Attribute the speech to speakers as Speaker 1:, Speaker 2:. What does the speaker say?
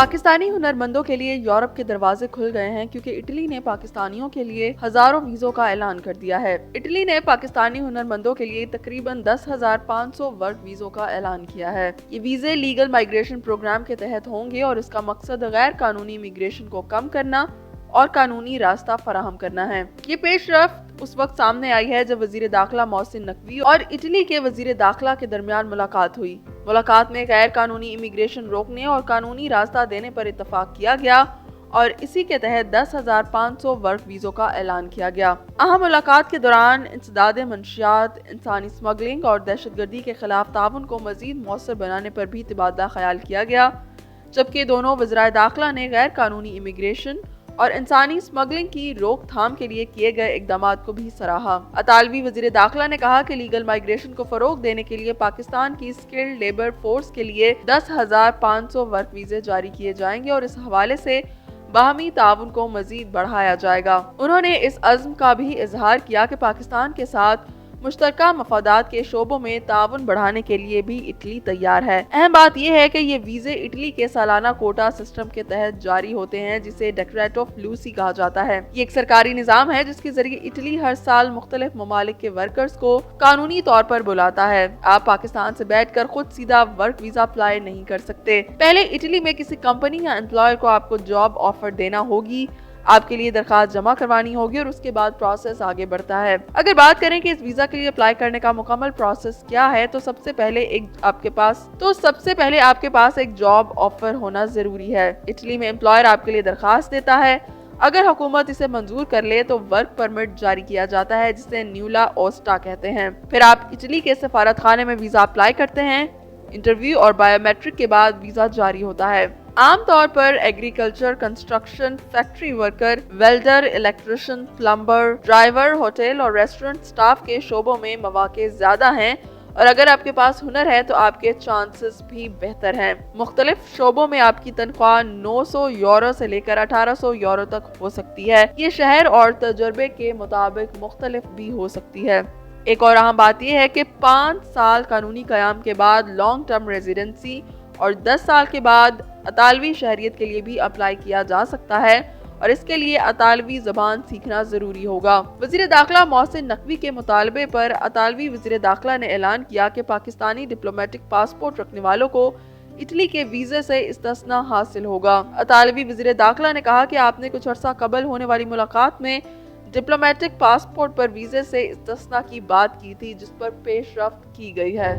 Speaker 1: پاکستانی ہنرمندوں کے لیے یورپ کے دروازے کھل گئے ہیں کیونکہ اٹلی نے پاکستانیوں کے لیے ہزاروں ویزوں کا اعلان کر دیا ہے۔ اٹلی نے پاکستانی ہنرمندوں کے لیے تقریباً 10,500 ورک ویزوں کا اعلان کیا ہے۔ یہ ویزے لیگل مائیگریشن پروگرام کے تحت ہوں گے اور اس کا مقصد غیر قانونی امیگریشن کو کم کرنا اور قانونی راستہ فراہم کرنا ہے۔ یہ پیش رفت اس وقت سامنے آئی ہے جب وزیر داخلہ محسن نقوی اور اٹلی کے وزیر داخلہ کے درمیان ملاقات ہوئی۔ ملاقات میں غیر قانونی امیگریشن روکنے اور قانونی راستہ دینے پر اتفاق کیا گیا اور اسی کے تحت 10,500 ورک ویزوں کا اعلان کیا گیا۔ اہم ملاقات کے دوران انسداد منشیات، انسانی اسمگلنگ اور دہشت گردی کے خلاف تعاون کو مزید مؤثر بنانے پر بھی تبادلہ خیال کیا گیا، جبکہ دونوں وزرائے داخلہ نے غیر قانونی امیگریشن اور انسانی اسمگلنگ کی روک تھام کے لیے کیے گئے اقدامات کو بھی سراہا۔ اطالوی وزیر داخلہ نے کہا کہ لیگل مائیگریشن کو فروغ دینے کے لیے پاکستان کی اسکلڈ لیبر فورس کے لیے 10,500 ورک ویزے جاری کیے جائیں گے اور اس حوالے سے باہمی تعاون کو مزید بڑھایا جائے گا۔ انہوں نے اس عزم کا بھی اظہار کیا کہ پاکستان کے ساتھ مشترکہ مفادات کے شعبوں میں تعاون بڑھانے کے لیے بھی اٹلی تیار ہے۔ اہم بات یہ ہے کہ یہ ویزے اٹلی کے سالانہ کوٹا سسٹم کے تحت جاری ہوتے ہیں جسے ڈیکریٹ آف لوسی کہا جاتا ہے۔ یہ ایک سرکاری نظام ہے جس کے ذریعے اٹلی ہر سال مختلف ممالک کے ورکرز کو قانونی طور پر بلاتا ہے۔ آپ پاکستان سے بیٹھ کر خود سیدھا ورک ویزا اپلائی نہیں کر سکتے۔ پہلے اٹلی میں کسی کمپنی یا امپلائر کو آپ کو جاب آفر دینا ہوگی، آپ کے لیے درخواست جمع کروانی ہوگی اور اس کے بعد پروسیس آگے بڑھتا ہے۔ اگر بات کریں کہ اس ویزا کے لیے اپلائی کرنے کا مکمل پروسیس کیا ہے تو سب سے پہلے آپ کے پاس ایک جاب آفر ہونا ضروری ہے۔ اٹلی میں امپلائر آپ کے لیے درخواست دیتا ہے۔ اگر حکومت اسے منظور کر لے تو ورک پرمٹ جاری کیا جاتا ہے جسے نیولا اوسٹا کہتے ہیں۔ پھر آپ اٹلی کے سفارت خانے میں ویزا اپلائی کرتے ہیں۔ انٹرویو اور بایو میٹرک کے بعد ویزا جاری ہوتا ہے۔ عام طور پر agriculture, construction, factory worker, welder, electrician, plumber, driver, hotel اور ریسٹورنٹ سٹاف کے شعبوں میں مواقع زیادہ ہیں اور اگر آپ کے پاس ہنر ہے تو آپ کے چانسز بھی بہتر ہیں۔ مختلف شعبوں میں آپ کی تنخواہ 900 یورو سے لے کر 1800 یورو تک ہو سکتی ہے۔ یہ شہر اور تجربے کے مطابق مختلف بھی ہو سکتی ہے۔ ایک اور اہم بات یہ ہے کہ 5 سال قانونی قیام کے بعد لانگ ٹرم ریزیڈنسی اور 10 سال کے بعد اطالوی شہریت کے لیے بھی اپلائی کیا جا سکتا ہے اور اس کے لیے اطالوی زبان سیکھنا ضروری ہوگا۔ وزیر داخلہ محسن نقوی کے مطالبے پر اطالوی وزیر داخلہ نے اعلان کیا کہ پاکستانی ڈپلومیٹک پاسپورٹ رکھنے والوں کو اٹلی کے ویزے سے استثناء حاصل ہوگا۔ اطالوی وزیر داخلہ نے کہا کہ آپ نے کچھ عرصہ قبل ہونے والی ملاقات میں ڈپلومیٹک پاسپورٹ پر ویزے سے استثناء کی بات کی تھی جس پر پیش رفت کی گئی ہے۔